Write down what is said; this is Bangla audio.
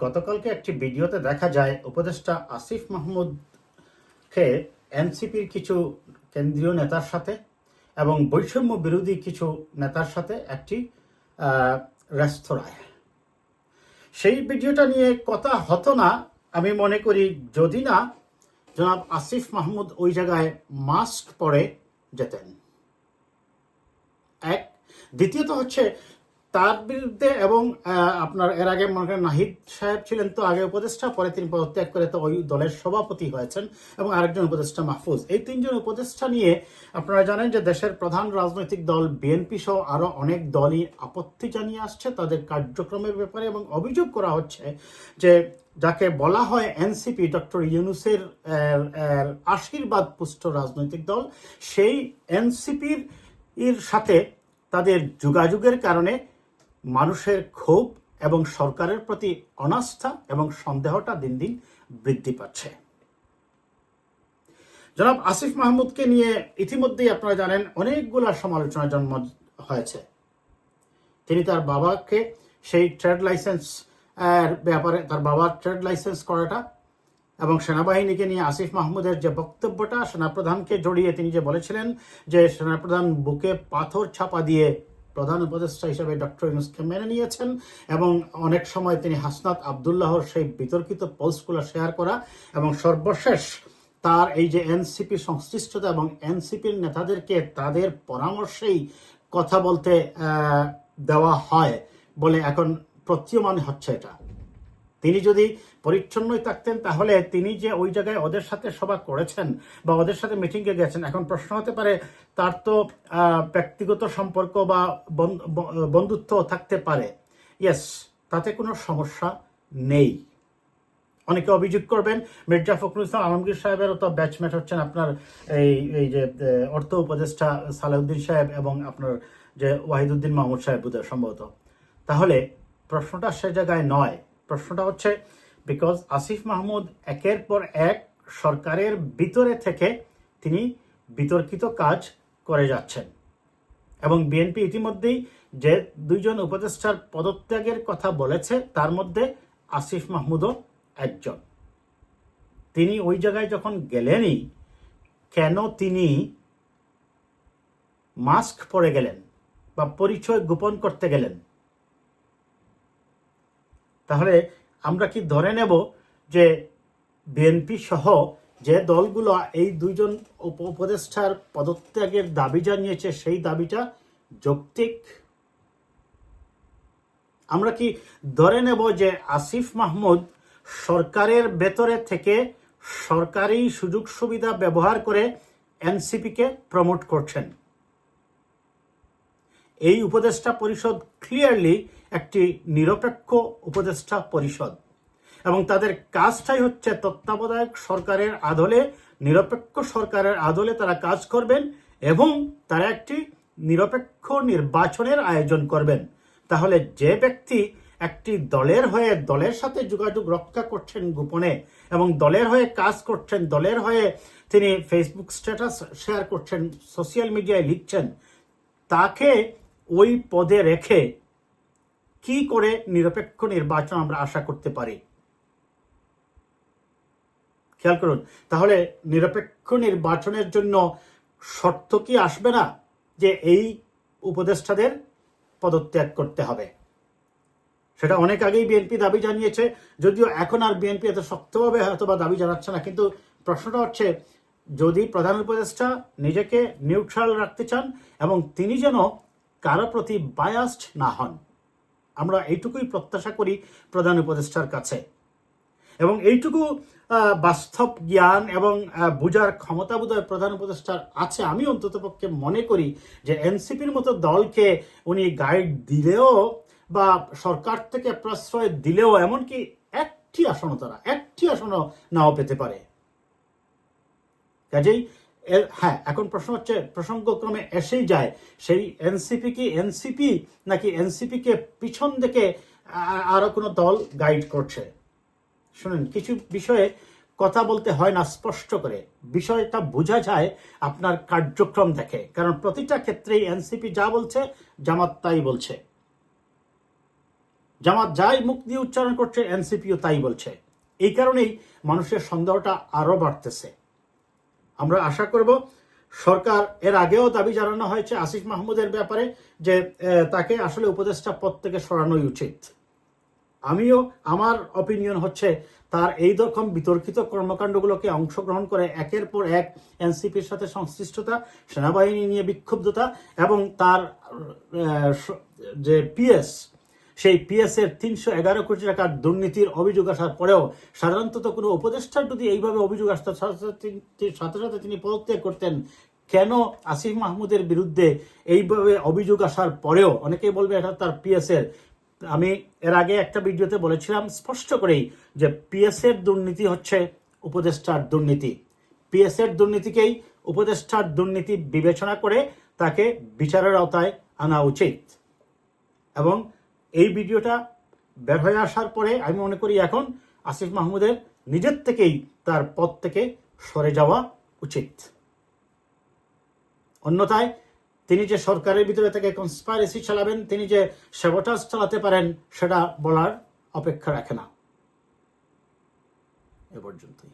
গতকালকে একটি ভিডিওতে দেখা যায় উপদেষ্টা আসিফ মাহমুদকে এনসিপির কিছু কেন্দ্রীয় নেতার সাথে এবং বৈষম্য বিরোধী কিছু নেতার সাথে একটি রেস্তোরাঁয়, সেই ভিডিওটা নিয়ে কথা হতো না। আমি মনে করি যদি না জনাব আসিফ মাহমুদ ওই জায়গায় মাস্ক পরে যেতেন। এক, দ্বিতীয়ত হচ্ছে তার বিরুদ্ধে এবং আপনার এর আগে মনে করেন নাহিদ সাহেব ছিলেন তো আগে উপদেষ্টা, পরে তিনি পদত্যাগ করে তো ওই দলের সভাপতি হয়েছেন, এবং আরেকজন উপদেষ্টা মাহফুজ। এই তিনজন উপদেষ্টা নিয়ে আপনারা জানেন যে দেশের প্রধান রাজনৈতিক দল বিএনপি সহ আরো অনেক দলই আপত্তি জানিয়ে আসছে তাদের কার্যক্রমের ব্যাপারে, এবং অভিযোগ করা হচ্ছে যে যাকে বলা হয় এনসিপি, ডক্টর ইউনূসের আশীর্বাদ পুষ্ট রাজনৈতিক দল, সেই এনসিপির সাথে তাদের যোগাযোগের কারণে মানুষের ক্ষোভ এবং সরকারের প্রতি অনাস্থা এবং সন্দেহটা দিন দিন বৃদ্ধি পাচ্ছে। জনাব আসিফ মাহমুদকে নিয়ে ইতিমধ্যেই আপনারা জানেন অনেকগুলা সমালোচনা জন্ম হয়েছে। তিনি তার বাবাকে সেই ট্রেড লাইসেন্স ব্যাপারে, তার বাবার ট্রেড লাইসেন্স করাটা এবং সেনাবাহিনীকে নিয়ে আসিফ মাহমুদের যে বক্তব্যটা, সেনাপ্রধানকে জড়িয়ে তিনি যে বলেছিলেন যে সেনাপ্রধান বুকে পাথর ছাপা দিয়ে প্রধান উপদেষ্টা হিসেবে ডক্টর ইউনূসকে মেনে নিয়েছেন, এবং অনেক সময় তিনি হাসনাত আবদুল্লাহর সেই বিতর্কিত পোস্টগুলো শেয়ার করা, এবং সর্বশেষ তার এই যে এনসিপি সংশ্লিষ্টতা এবং এনসিপির নেতাদেরকে তাদের পরামর্শেই কথা বলতে দেওয়া হয় বলে এখন প্রতীয়মান হচ্ছে। এটা তিনি যদি পরিচ্ছন্নই থাকতেন তাহলে তিনি যে ওই জায়গায় ওদের সাথে সভা করেছেন বা ওদের সাথে মিটিংয়ে গেছেন, এখন প্রশ্ন হতে পারে তার তো ব্যক্তিগত সম্পর্ক বা বন্ধুত্ব থাকতে পারে। ইয়েস, তাতে কোনো সমস্যা নেই। অনেকে অভিযোগ করবেন মির্জা ফখরুল ইসলাম আলমগীর সাহেবেরও তো ব্যাচমেট হচ্ছেন আপনার এই যে অর্থ উপদেষ্টা সালেউদ্দিন সাহেব এবং আপনার যে ওয়াহিদুদ্দিন মাহমুদ সাহেব বোধহয় সম্ভবত। তাহলে প্রশ্নটা সে জায়গায় নয়। প্রশ্নটা হচ্ছে বিকজ আসিফ মাহমুদ একের পর এক সরকারের ভিতরে থেকে তিনি বিতর্কিত কাজ করে যাচ্ছেন, এবং বিএনপি ইতিমধ্যেই যে দুইজন উপদেষ্টার পদত্যাগের কথা বলেছে তার মধ্যে আসিফ মাহমুদও একজন। তিনি ওই জায়গায় যখন গেলেনই, কেন তিনি মাস্ক পরে গেলেন বা পরিচয় গোপন করতে গেলেন? তাহলে আমরা কি ধরে নেব যে বিএনপি সহ যে দলগুলো এই দুইজন উপদেষ্টার পদত্যাগের দাবি জানিয়েছে সেই দাবিটা যৌক্তিক? আমরা কি ধরে নেব যে আসিফ মাহমুদ সরকারের ভেতরে থেকে সরকারি সুযোগ সুবিধা ব্যবহার করে এনসিপিকে প্রমোট করছেন? এই উপদেষ্টা পরিষদ ক্লিয়ারলি একটি নিরপেক্ষ উপদেষ্টা পরিষদ, এবং তাদের কাজটাই হচ্ছে তত্ত্বাবধায়ক সরকারের আদলে, নিরপেক্ষ সরকারের আদলে তারা কাজ করবেন, এবং তারা একটি নিরপেক্ষ নির্বাচনের আয়োজন করবেন। তাহলে যে ব্যক্তি একটি দলের হয়ে দলের সাথে যোগাযোগ রক্ষা করছেন গোপনে, এবং দলের হয়ে কাজ করছেন, দলের হয়ে তিনি ফেসবুক স্ট্যাটাস শেয়ার করছেন, সোশ্যাল মিডিয়ায় লিখছেন, তাকে ওই পদে রেখে কি করে নিরপেক্ষ নির্বাচন আমরা আশা করতে পারি? খেয়াল করুন, তাহলে নিরপেক্ষ নির্বাচনের জন্য শর্ত কি আসবে না যে এই উপদেষ্টাদের পদত্যাগ করতে হবে? সেটা অনেক আগেই বিএনপি দাবি জানিয়েছে, যদিও এখন আর বিএনপি এত শক্তভাবে হয়তো বা দাবি জানাচ্ছে না, কিন্তু প্রশ্নটা হচ্ছে যদি প্রধান উপদেষ্টা নিজেকে নিউট্রাল রাখতে চান এবং তিনি যেন কারো প্রতি বায়াসড না হন, আমরা এইটুকুই প্রত্যাশা করি প্রধান উপদেষ্টার কাছে। এবং এইটুকু বাস্তব জ্ঞান এবং বোঝার ক্ষমতা বোধহয় প্রধান উপদেষ্টার আছে। আমি অন্ততপক্ষে মনে করি যে এনসিপির মতো দলকে উনি গাইড দিলেও বা সরকার থেকে প্রশ্রয় দিলেও এমনকি একটি আসনও নাও পেতে পারে। কাজেই হ্যাঁ, এখন প্রশ্ন হচ্ছে, প্রসঙ্গক্রমে এসেই যায়, সেই এনসিপি কি এনসিপি নাকি এনসিপিকে পিছন থেকে আরো কোনো দল গাইড করছে? শুনুন, কিছু বিষয়ে কথা বলতে হয় না স্পষ্ট করে, বিষয়টা বোঝা যায় আপনার কার্যক্রম দেখে, কারণ প্রতিটা ক্ষেত্রেই এনসিপি যা বলছে জামাত তাই বলছে। জামাত যাই মুখ দিয়ে উচ্চারণ করছে, এনসিপিও তাই বলছে। এই কারণেই মানুষের সন্দেহটা আরও বাড়তেছে। আমরা আশা করব সরকার, এর আগেও দাবি জানানো হয়েছে আসিফ মাহমুদের ব্যাপারে যে তাকে আসলে উপদেষ্টা পদ থেকে সরানোই উচিত। আমার অপিনিয়ন হচ্ছে তার এই রকম বিতর্কিত কর্মকাণ্ডগুলোকে অংশগ্রহণ করে একের পর এক এনসিপির সাথে সংশ্লিষ্টতা, সেনাবাহিনী নিয়ে বিক্ষুব্ধতা এবং তার যে পিএস, সেই পিএস এর 311 কোটি টাকার দুর্নীতির অভিযোগ আসার পরেও সাধারণত কোনো উপদেষ্টার যদি এইভাবে অভিযোগ আসত সাথে সাথে তিনি পদত্যাগ করতেন, কেন আসিফ মাহমুদের বিরুদ্ধে এইভাবে অভিযোগ আসার পরেও অনেকেই বলবে এটা তার পিএস এর। আমি এর আগে একটা ভিডিওতে বলেছিলাম স্পষ্ট করেই যে পিএস এর দুর্নীতি হচ্ছে উপদেষ্টার দুর্নীতি। পিএস এর দুর্নীতিকেই উপদেষ্টার দুর্নীতি বিবেচনা করে তাকে বিচারের আওতায় আনা উচিত। এবং এই ভিডিওটা বের হয়ে আসার পরে আমি মনে করি এখন আসিফ মাহমুদের নিজের থেকেই তার পদ থেকে সরে যাওয়া উচিত। অন্যথায় তিনি যে সরকারের ভিতরে থেকে কনস্পাইরেসি চালাবেন, তিনি যে স্যাবোটাজ চালাতে পারেন, সেটা বলার অপেক্ষা রাখে না। এ পর্যন্তই।